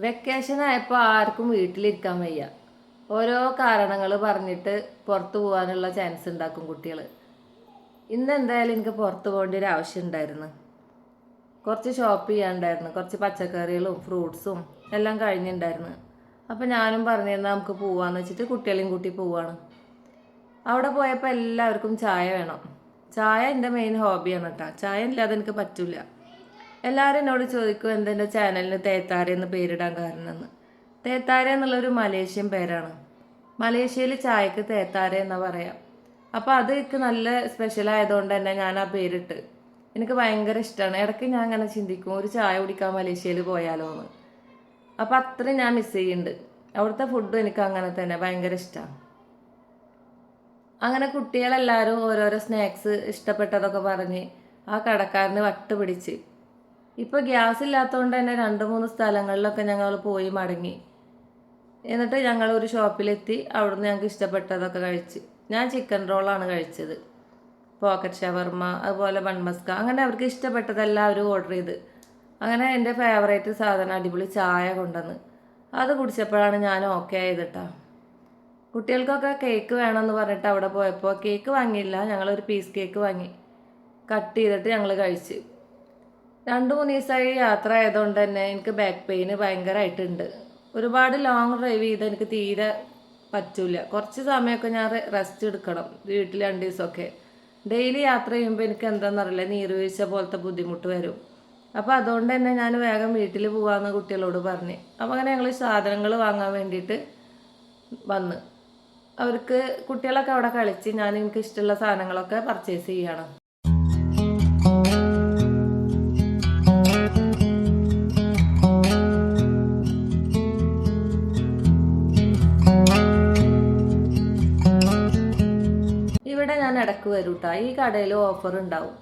Vacation ആയപ്പോൾ ആർക്കും വീട്ടിലിരിക്കാൻ വയ്യ. ഓരോ കാരണങ്ങൾ പറഞ്ഞിട്ട് പുറത്തു പോകാനുള്ള ചാൻസ് ഉണ്ടാക്കും കുട്ടികൾ. ഇന്ന് എന്തായാലും എനിക്ക് പുറത്തു പോകേണ്ട ഒരു ആവശ്യം ഉണ്ടായിരുന്നു. കുറച്ച് ഷോപ്പ് ചെയ്യാനുണ്ടായിരുന്നു. കുറച്ച് പച്ചക്കറികളും ഫ്രൂട്ട്സും എല്ലാം കഴിഞ്ഞിട്ടുണ്ടായിരുന്നു. അപ്പോൾ ഞാനും പറഞ്ഞിരുന്നാൽ നമുക്ക് പോവാന്ന് വെച്ചിട്ട് കുട്ടികളെയും കൂട്ടി പോവാണ്. അവിടെ പോയപ്പോൾ എല്ലാവർക്കും ചായ വേണം. ചായ എൻ്റെ മെയിൻ ഹോബിയാണ് കേട്ടോ. ചായ ഇല്ലാതെ എനിക്ക് പറ്റില്ല. എല്ലാവരും എന്നോട് ചോദിക്കും എന്തെൻ്റെ ചാനലിന് തേത്താര എന്ന് പേരിടാൻ കാരണമെന്ന്. തേത്താര എന്നുള്ളൊരു മലേഷ്യൻ പേരാണ്. മലേഷ്യയിൽ ചായക്ക് തേത്താര എന്നാ പറയാം. അപ്പോൾ അത് എനിക്ക് നല്ല സ്പെഷ്യൽ ആയതുകൊണ്ട് തന്നെ ഞാൻ ആ പേരിട്ട്. എനിക്ക് ഭയങ്കര ഇഷ്ടമാണ്. ഇടയ്ക്ക് ഞാൻ അങ്ങനെ ചിന്തിക്കും ഒരു ചായ കുടിക്കാൻ മലേഷ്യയിൽ പോയാലോ എന്ന്. അപ്പോൾ അത്രയും ഞാൻ മിസ് ചെയ്യുന്നുണ്ട്. അവിടുത്തെ ഫുഡും എനിക്ക് അങ്ങനെ തന്നെ ഭയങ്കര ഇഷ്ടമാണ്. അങ്ങനെ കുട്ടികളെല്ലാവരും ഓരോരോ സ്നാക്സ് ഇഷ്ടപ്പെട്ടതൊക്കെ പറഞ്ഞ് ആ കടക്കാരന് വട്ട് പിടിച്ച്. ഇപ്പോൾ ഗ്യാസ് ഇല്ലാത്തതുകൊണ്ട് തന്നെ 2-3 സ്ഥലങ്ങളിലൊക്കെ ഞങ്ങൾ പോയി മടങ്ങി. എന്നിട്ട് ഞങ്ങൾ ഒരു ഷോപ്പിലെത്തി. അവിടുന്ന് ഞങ്ങൾക്ക് ഇഷ്ടപ്പെട്ടതൊക്കെ കഴിച്ച്. ഞാൻ ചിക്കൻ റോളാണ് കഴിച്ചത്, പോക്കറ്റ് ഷവർമ, അതുപോലെ ബൺമസ്ക, അങ്ങനെ അവർക്ക് ഇഷ്ടപ്പെട്ടതെല്ലാം അവർ ഓർഡർ ചെയ്ത്. അങ്ങനെ എൻ്റെ ഫേവറേറ്റ് സാധനം അടിപൊളി ചായ കൊണ്ടുവന്ന് അത് കുടിച്ചപ്പോഴാണ് ഞാൻ ഓക്കെ ആയതിട്ടാ. കുട്ടികൾക്കൊക്കെ കേക്ക് വേണമെന്ന് പറഞ്ഞിട്ട് അവിടെ പോയപ്പോൾ കേക്ക് വാങ്ങിയില്ല. ഞങ്ങളൊരു പീസ് കേക്ക് വാങ്ങി കട്ട് ചെയ്തിട്ട് ഞങ്ങൾ കഴിച്ച്. 2-3 ദിവസമായി യാത്ര ആയതുകൊണ്ട് തന്നെ എനിക്ക് ബാക്ക് പെയിന് ഭയങ്കരമായിട്ടുണ്ട്. ഒരുപാട് ലോങ് ഡ്രൈവ് ചെയ്ത് എനിക്ക് തീരെ പറ്റില്ല. കുറച്ച് സമയമൊക്കെ ഞാൻ റെസ്റ്റ് എടുക്കണം. വീട്ടിൽ 2 ദിവസമൊക്കെ ഡെയിലി യാത്ര ചെയ്യുമ്പോൾ എനിക്ക് എന്താണെന്നറിയില്ല, നീർവീഴ്ച പോലത്തെ ബുദ്ധിമുട്ട് വരും. അപ്പോൾ അതുകൊണ്ട് തന്നെ ഞാൻ വേഗം വീട്ടിൽ പോകാമെന്ന് കുട്ടികളോട് പറഞ്ഞ്. അപ്പോൾ അങ്ങനെ ഞങ്ങൾ സാധനങ്ങൾ വാങ്ങാൻ വേണ്ടിയിട്ട് വന്ന്. അവർക്ക് കുട്ടികളൊക്കെ അവിടെ കളിച്ച് ഞാൻ എനിക്ക് ഇഷ്ടമുള്ള സാധനങ്ങളൊക്കെ പർച്ചേസ് ചെയ്യണം. ഇവിടെ ഞാൻ ഇടയ്ക്ക് വരും കേട്ടോ. ഈ കടയിൽ ഓഫർ ഉണ്ടാവും.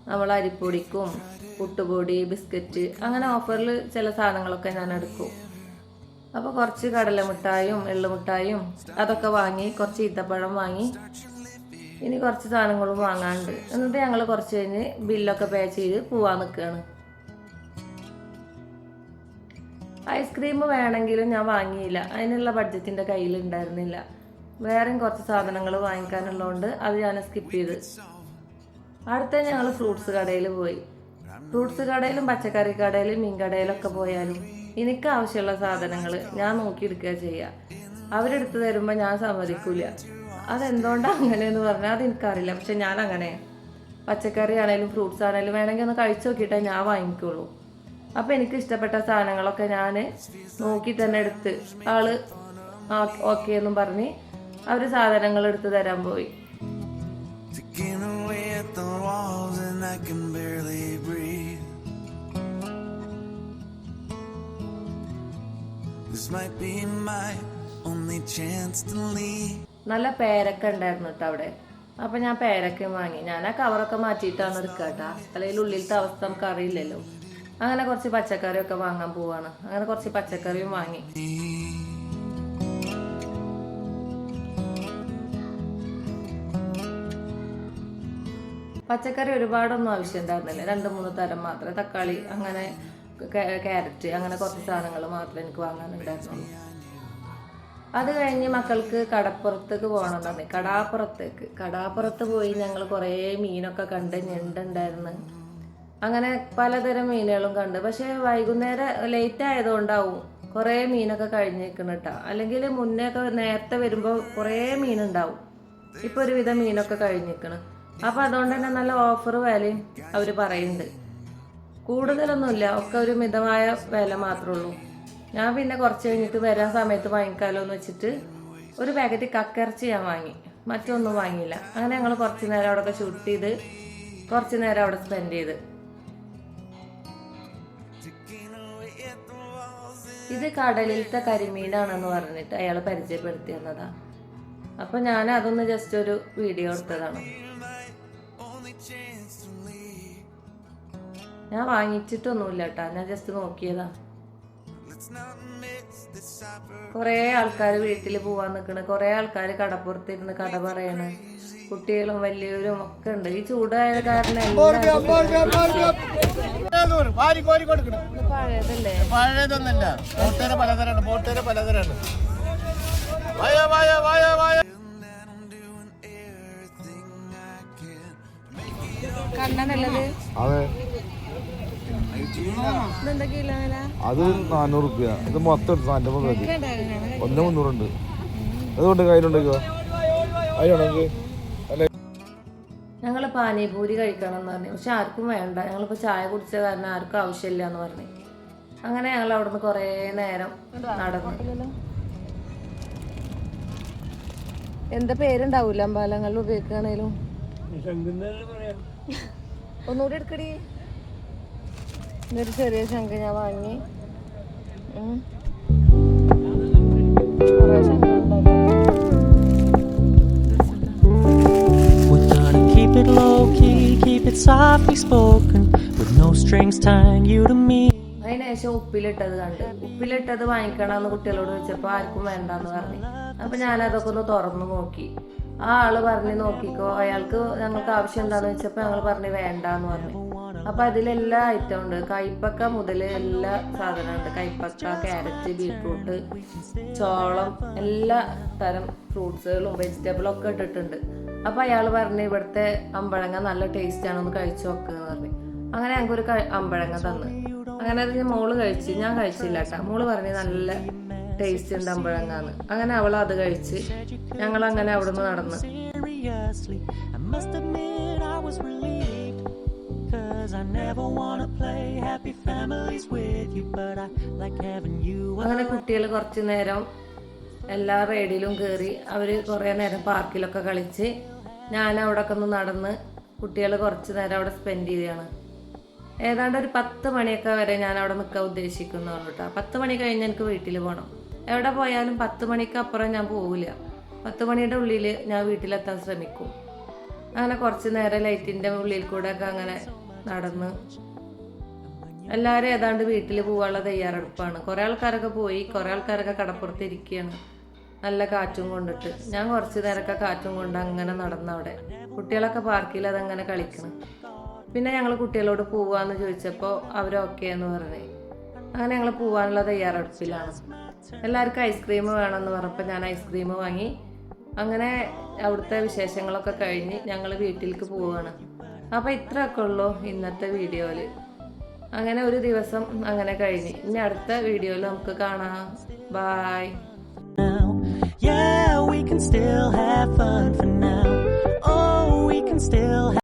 നമ്മൾ അരിപ്പൊടിക്കും പുട്ടുപൊടി, ബിസ്ക്കറ്റ്, അങ്ങനെ ഓഫറിൽ ചില സാധനങ്ങളൊക്കെ ഞാൻ എടുക്കും. അപ്പോൾ കുറച്ച് കടലമിഠായും എള്ളുമിഠായും അതൊക്കെ വാങ്ങി, കുറച്ച് ഈത്തപ്പഴം വാങ്ങി, ഇനി കുറച്ച് സാധനങ്ങളും വാങ്ങാനുണ്ട്. എന്നിട്ട് ഞങ്ങൾ കുറച്ച് കഴിഞ്ഞ് ബില്ലൊക്കെ പേ ചെയ്ത് പോവാൻ നിൽക്കുകയാണ്. ഐസ്ക്രീം വേണമെങ്കിലും ഞാൻ വാങ്ങിയില്ല. അതിനുള്ള ബഡ്ജറ്റിൻ്റെ കയ്യിൽ ഉണ്ടായിരുന്നില്ല. വേറെയും കുറച്ച് സാധനങ്ങൾ വാങ്ങിക്കാനുള്ളതുകൊണ്ട് അത് ഞാൻ സ്കിപ്പ് ചെയ്ത്. അടുത്ത ഞങ്ങൾ ഫ്രൂട്ട്സ് കടയിൽ പോയി. ഫ്രൂട്ട്സ് കടയിലും പച്ചക്കറി കടയിലും മീൻ കടയിലൊക്കെ പോയാലും എനിക്ക് ആവശ്യമുള്ള സാധനങ്ങൾ ഞാൻ നോക്കിയെടുക്കുക ചെയ്യുക. അവരെടുത്ത് തരുമ്പോൾ ഞാൻ സമ്മതിക്കില്ല. അതെന്തുകൊണ്ടാണ് അങ്ങനെയെന്ന് പറഞ്ഞാൽ അതെനിക്കറിയില്ല. പക്ഷെ ഞാൻ അങ്ങനെ പച്ചക്കറി ആണെങ്കിലും ഫ്രൂട്ട്സ് ആണെങ്കിലും വേണമെങ്കിൽ ഒന്ന് കഴിച്ചു നോക്കിയിട്ടേ ഞാൻ വാങ്ങിക്കുള്ളൂ. അപ്പോൾ എനിക്ക് ഇഷ്ടപ്പെട്ട സാധനങ്ങളൊക്കെ ഞാൻ നോക്കി തന്നെ എടുത്ത് ആള് ഓക്കെ എന്നും പറഞ്ഞ് അവർ സാധനങ്ങൾ എടുത്ത് തരാൻ പോയി. നല്ല പേരക്ക ഉണ്ടായിരുന്നു കേട്ടോ അവിടെ. അപ്പം ഞാൻ പേരക്ക വാങ്ങി. ഞാൻ ആ കവറൊക്കെ മാറ്റിയിട്ടാണ് എടുക്കുക കേട്ടോ. അല്ലെങ്കിൽ ഉള്ളിലത്തെ അവസ്ഥ നമുക്ക് അറിയില്ലല്ലോ. അങ്ങനെ കുറച്ച് പച്ചക്കറിയൊക്കെ വാങ്ങാൻ പോവാണ്. അങ്ങനെ കുറച്ച് പച്ചക്കറിയും വാങ്ങി. പച്ചക്കറി ഒരുപാടൊന്നും ആവശ്യം ഉണ്ടായിരുന്നില്ല. 2-3 തരം മാത്രമേ. തക്കാളി, അങ്ങനെ ക്യാരറ്റ്, അങ്ങനെ കുറച്ച് സാധനങ്ങൾ മാത്രമേ എനിക്ക് വാങ്ങാനുണ്ടായിരുന്നുള്ളൂ. അത് കഴിഞ്ഞ് മക്കൾക്ക് കടപ്പുറത്തേക്ക് പോകണം തന്നെ. കടാപ്പുറത്ത് പോയി ഞങ്ങൾ കുറേ മീനൊക്കെ കണ്ട്, ഞണ്ടുണ്ടായിരുന്നു. അങ്ങനെ പലതരം മീനുകളും കണ്ട്. പക്ഷേ വൈകുന്നേരം ലേറ്റ് ആയതുകൊണ്ടാവും കുറേ മീനൊക്കെ കഴിഞ്ഞിരിക്കണം കേട്ടോ. അല്ലെങ്കിൽ മുന്നേ ഒക്കെ നേരത്തെ വരുമ്പോൾ കുറേ മീനുണ്ടാവും. ഇപ്പോൾ ഒരുവിധം മീനൊക്കെ കഴിഞ്ഞിരിക്കണം. അപ്പോൾ അതുകൊണ്ട് തന്നെ നല്ല ഓഫർ വിലയും അവർ പറയുന്നുണ്ട്. കൂടുതലൊന്നുമില്ല, ഒക്കെ ഒരു മിതമായ വില മാത്രമേ ഉള്ളൂ. ഞാൻ പിന്നെ കുറച്ച് കഴിഞ്ഞിട്ട് വരാൻ സമയത്ത് വാങ്ങിക്കാമല്ലോ എന്ന് വെച്ചിട്ട് ഒരു പാക്കറ്റ് കക്കിറച്ചി ഞാൻ വാങ്ങി. മറ്റൊന്നും വാങ്ങിയില്ല. അങ്ങനെ ഞങ്ങൾ കുറച്ച് നേരം അവിടെയൊക്കെ ഷൂട്ട് ചെയ്ത് കുറച്ച് നേരം അവിടെ സ്പെൻഡ് ചെയ്ത്. ഇത് കടലിലത്തെ കരിമീനാണെന്ന് പറഞ്ഞിട്ട് അയാൾ പരിചയപ്പെടുത്തി തന്നതാണ്. അപ്പം ഞാൻ അതൊന്ന് ജസ്റ്റ് ഒരു വീഡിയോ എടുത്തതാണ്. ഞാൻ വാങ്ങിച്ചിട്ടൊന്നുമില്ല കേട്ടോ, ഞാൻ ജസ്റ്റ് നോക്കിയതാ. കുറേ ആൾക്കാർ വീട്ടിൽ പോവാൻ നിൽക്കണ്, കുറേ ആൾക്കാർ കടപ്പുറത്തിരുന്ന് കട പറയണ്. കുട്ടികളും വലിയവരും ഒക്കെ ഉണ്ട്. ഈ ചൂടായ കാരണം വാരി കോരി കൊടുക്കണം. പഴയതല്ലേ? പഴയതൊന്നല്ല, ബോട്ടേര പലതരാണ്. ബോട്ടേര പലതരാണ്. വായ വായ വായ വായ. കണ്ണനല്ലത്? അതെ, ഇതെന്താ കിലോ വില? അത് 400 റുപ്യ. ഇത് മൊത്തം 1,300 അതുകൊണ്ട് കയ്യിലുണ്ടോ? അതിലുണ്ടെങ്കിൽ ഞങ്ങൾ പാനിപൂരി കഴിക്കണം എന്ന് പറഞ്ഞു. പക്ഷെ ആർക്കും വേണ്ട. ഞങ്ങളിപ്പോൾ ചായ കുടിച്ച കാരണം ആർക്കും ആവശ്യമില്ല എന്ന് പറഞ്ഞു. അങ്ങനെ ഞങ്ങൾ അവിടെ നിന്ന് കുറേ നേരം നടന്നു. എന്താ പേരുണ്ടാവൂല അമ്പലങ്ങളിൽ ഉപയോഗിക്കുകയാണേലും. ഒന്നുകൂടി എടുക്കടി. ഇതൊരു ചെറിയ ശംഖ് ഞാൻ വാങ്ങി. കുറേ ശംഖുണ്ടായിരുന്നു. Keep it low key, keep it softly spoken, with no strings tying you to me. അതിനുശേഷം ഉപ്പിലിട്ടത് കണ്ട്. ഉപ്പിലിട്ടത് വാങ്ങിക്കണമെന്ന് കുട്ടികളോട് ചോദിച്ചപ്പോൾ ആർക്കും വേണ്ടെന്ന് പറഞ്ഞു. അപ്പം ഞാനതൊക്കെ ഒന്ന് തുറന്നു നോക്കി. ആ ആള് പറഞ്ഞ് നോക്കിക്കോ, അയാൾക്ക് ഞങ്ങൾക്ക് ആവശ്യം എന്താണെന്ന് വെച്ചപ്പോൾ ഞങ്ങൾ പറഞ്ഞ് വേണ്ടാന്ന് പറഞ്ഞു. അപ്പം അതിലെല്ലാ ഐറ്റം ഉണ്ട്. കൈപ്പക്ക മുതൽ എല്ലാ സാധനമുണ്ട്. കൈപ്പക്ക, ക്യാരറ്റ്, ബീട്രൂട്ട്, ചോളം, എല്ലാ തരം ഫ്രൂട്ട്സുകളും വെജിറ്റബിളും ഒക്കെ ഇട്ടിട്ടുണ്ട്. അപ്പം അയാൾ പറഞ്ഞ് ഇവിടുത്തെ അമ്പഴങ്ങ നല്ല ടേസ്റ്റാണ്, ഒന്ന് കഴിച്ചു നോക്കുകയെന്ന് പറഞ്ഞു. അങ്ങനെ ഞങ്ങൾക്കൊരു അമ്പഴങ്ങ തന്നു. അങ്ങനെ അത് മോള് കഴിച്ച്, ഞാൻ കഴിച്ചില്ല കേട്ടോ. മോള് പറഞ്ഞ് നല്ല ടേസ്റ്റ് ഉണ്ട് അമ്പഴങ്ങാന്ന്. അങ്ങനെ അവൾ അത് കഴിച്ച് ഞങ്ങൾ അങ്ങനെ അവിടുന്ന് നടന്ന്. അങ്ങനെ കുട്ടികൾ കുറച്ച് നേരം എല്ലാ റൈഡിലും കയറി. അവർ കുറേ നേരം പാർക്കിലൊക്കെ കളിച്ച് ഞാൻ അവിടെ ഒക്കെ ഒന്ന് നടന്ന് കുട്ടികൾ കുറച്ച് നേരം അവിടെ സ്പെൻഡ് ചെയ്യുകയാണ്. ഏതാണ്ട് ഒരു 10 മണിയൊക്കെ വരെ ഞാൻ അവിടെ നിൽക്കാൻ ഉദ്ദേശിക്കുന്നുള്ളൂ കേട്ടോ. 10 മണി കഴിഞ്ഞ് എനിക്ക് വീട്ടിൽ പോകണം. എവിടെ പോയാലും 10 മണിക്ക് അപ്പുറം ഞാൻ പോവില്ല. 10 മണിയുടെ ഉള്ളിൽ ഞാൻ വീട്ടിലെത്താൻ ശ്രമിക്കും. അങ്ങനെ കുറച്ച് നേരം ലൈറ്റിൻ്റെ ഉള്ളിൽ കൂടെ ഒക്കെ അങ്ങനെ നടന്ന് എല്ലാവരും ഏതാണ്ട് വീട്ടിൽ പോകാനുള്ള തയ്യാറെടുപ്പാണ്. കുറേ ആൾക്കാരൊക്കെ പോയി, കുറേ ആൾക്കാരൊക്കെ കടപ്പുറത്ത് ഇരിക്കുകയാണ് നല്ല കാറ്റും കൊണ്ടിട്ട്. ഞാൻ കുറച്ച് നേരമൊക്കെ കാറ്റും കൊണ്ട് അങ്ങനെ നടന്നവിടെ. കുട്ടികളൊക്കെ പാർക്കിൽ അതങ്ങനെ കളിക്കണം. പിന്നെ ഞങ്ങൾ കുട്ടികളോട് പോവാന്ന് ചോദിച്ചപ്പോൾ അവരൊക്കെ എന്ന് പറഞ്ഞു. അങ്ങനെ ഞങ്ങൾ പോകാനുള്ള തയ്യാറെടുപ്പിലാണ്. എല്ലാവർക്കും ഐസ്ക്രീം വേണമെന്ന് പറഞ്ഞപ്പോൾ ഞാൻ ഐസ്ക്രീം വാങ്ങി. അങ്ങനെ അവിടുത്തെ വിശേഷങ്ങളൊക്കെ കഴിഞ്ഞ് ഞങ്ങൾ വീട്ടിലേക്ക് പോവുകയാണ്. അപ്പോൾ ഇത്രയൊക്കെ ഉള്ളൂ ഇന്നത്തെ വീഡിയോയിൽ. അങ്ങനെ ഒരു ദിവസം അങ്ങനെ കഴിഞ്ഞ്. ഇനി അടുത്ത വീഡിയോയിൽ നമുക്ക് കാണാം. By. Yeah, we can still have fun for now. Oh, we can still